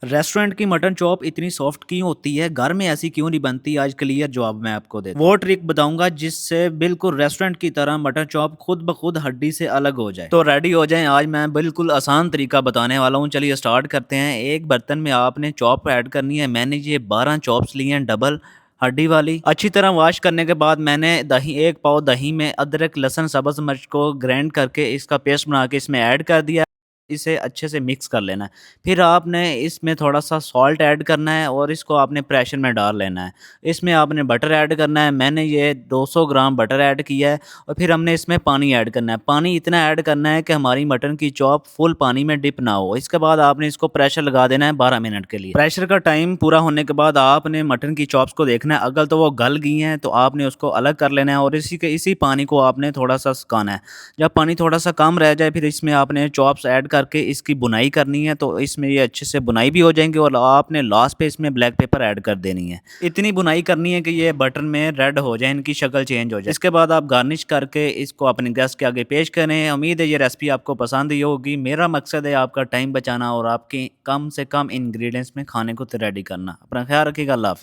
Restaurant की mutton chop इतनी soft क्यों होती है, घर में ऐसी क्यों नहीं बनती? आज क्लियर जवाब मैं आपको देता हूँ। वो ट्रिक बताऊंगा जिससे बिल्कुल रेस्टोरेंट की तरह मटन चॉप खुद ब खुद हड्डी से अलग हो जाए। तो रेडी हो जाएं, आज मैं बिल्कुल आसान तरीका बताने वाला हूँ। चलिए स्टार्ट करते हैं। एक बर्तन में आपने चॉप ऐड करनी है। मैंने ये 12 चॉप्स लिए हैं, डबल हड्डी वाली। अच्छी तरह वॉश करने के बाद मैंने दही, एक पाव दही में अदरक, लहसुन, सब्ज मिर्च को ग्राइंड करके इसका पेस्ट बना के इसमें ऐड कर दिया। इसे अच्छे से मिक्स कर लेना है। फिर आपने इसमें थोड़ा-सा सॉल्ट ऐड करना है और इसको आपने प्रेशर में डाल लेना है। इसमें आपने बटर ऐड करना है। मैंने ये 200 ग्राम बटर ऐड किया है और फिर हमने इसमें पानी ऐड करना है। पानी इतना ऐड करना है कि हमारी मटन की चॉप फुल पानी में डिप ना हो। इसके बाद आपने इसको प्रेशर लगा देना है 12 मिनट के लिए। प्रेशर का टाइम पूरा होने के बाद आपने मटन की चॉप्स को देखना है। अगर तो वो गल गई हैं तो आपने उसको अलग कर लेना है और इसी पानी को आपने थोड़ा-सा सुखाना है। जब पानी थोड़ा-सा कम रह जाए फिर इसमें आपने चॉप्स ऐड करके इसकी बुनाई करनी है, तो इसमें ये अच्छे से बुनाई भी हो जाएँगी और आपने लास्ट पे इसमें ब्लैक पेपर ऐड कर देनी है। इतनी बुनाई करनी है कि ये बटन में रेड हो जाए, इनकी शक्ल चेंज हो जाए। इसके बाद आप गार्निश करके इसको अपने गेस्ट के आगे पेश करें। उम्मीद है ये रेसिपी आपको पसंद आई होगी। मेरा मकसद है आपका टाइम बचाना और आपके कम से कम इंग्रीडिएंट्स में खाने को रेडी करना। अपना ख्याल रखिएगा। अल्लाह हाफ़िज़।